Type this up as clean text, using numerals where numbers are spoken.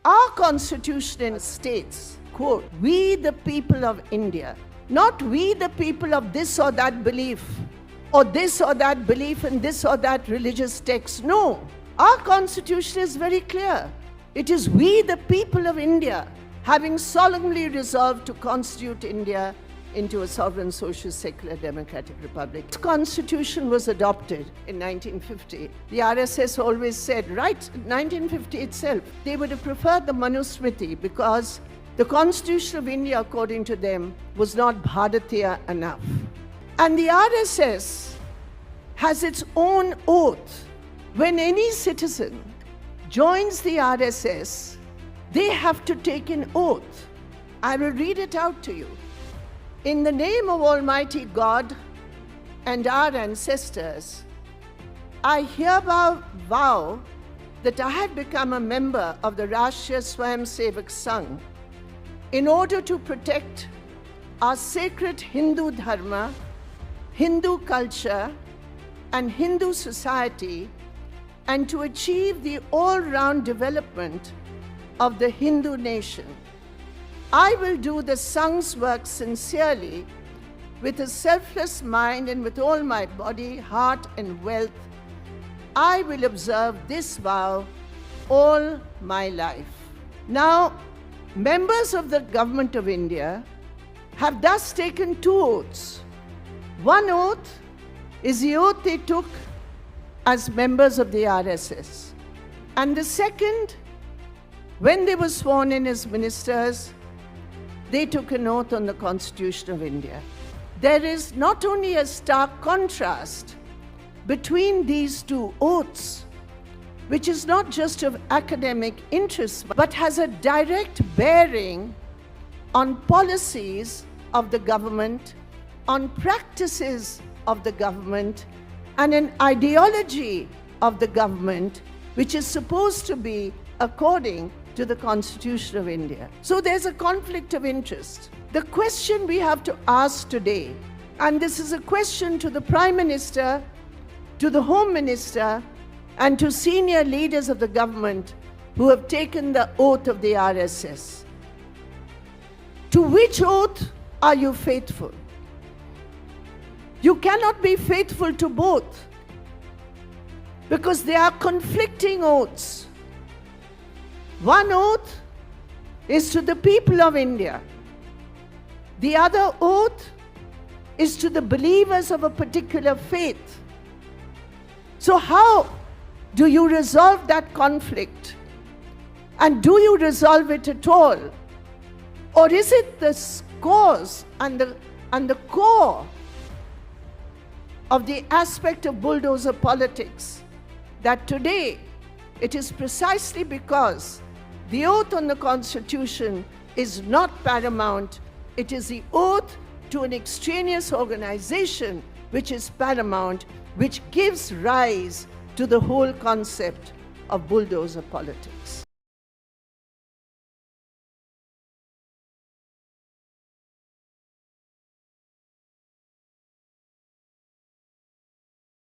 Our constitution states, quote, "We the people of India," not "we the people of this or that belief, or this or that belief in this or that religious text." No, our constitution is very clear. It is "we the people of India, having solemnly resolved to constitute India into a sovereign, social, secular, democratic republic." This constitution was adopted in 1950. The RSS always said, right in 1950 itself, they would have preferred the Manusmriti because the Constitution of India, according to them, was not Bharatiya enough. And the RSS has its own oath. When any citizen joins the RSS, they have to take an oath. I will read it out to you. "In the name of Almighty God and our ancestors, I hereby vow that I have become a member of the Rashtriya Swayamsevak Sangh in order to protect our sacred Hindu Dharma, Hindu culture, and Hindu society, and to achieve the all-round development of the Hindu nation. I will do the Sangh's work sincerely, with a selfless mind and with all my body, heart, and wealth. I will observe this vow all my life." Now, members of the government of India have thus taken two oaths. One oath is the oath they took as members of the RSS. And the second, when they were sworn in as ministers, they took an oath on the Constitution of India. There is not only a stark contrast between these two oaths, which is not just of academic interest, but has a direct bearing on policies of the government, on practices of the government, and an ideology of the government, which is supposed to be according to the Constitution of India. So there's a conflict of interest. The question we have to ask today, and this is a question to the Prime Minister, to the Home Minister, and to senior leaders of the government who have taken the oath of the RSS. To which oath are you faithful? You cannot be faithful to both because they are conflicting oaths. One oath is to the people of India. The other oath is to the believers of a particular faith. So how do you resolve that conflict? And do you resolve it at all? Or is it the cause and the core of the aspect of bulldozer politics that today it is precisely because the oath on the Constitution is not paramount, it is the oath to an extraneous organization which is paramount, which gives rise to the whole concept of bulldozer politics.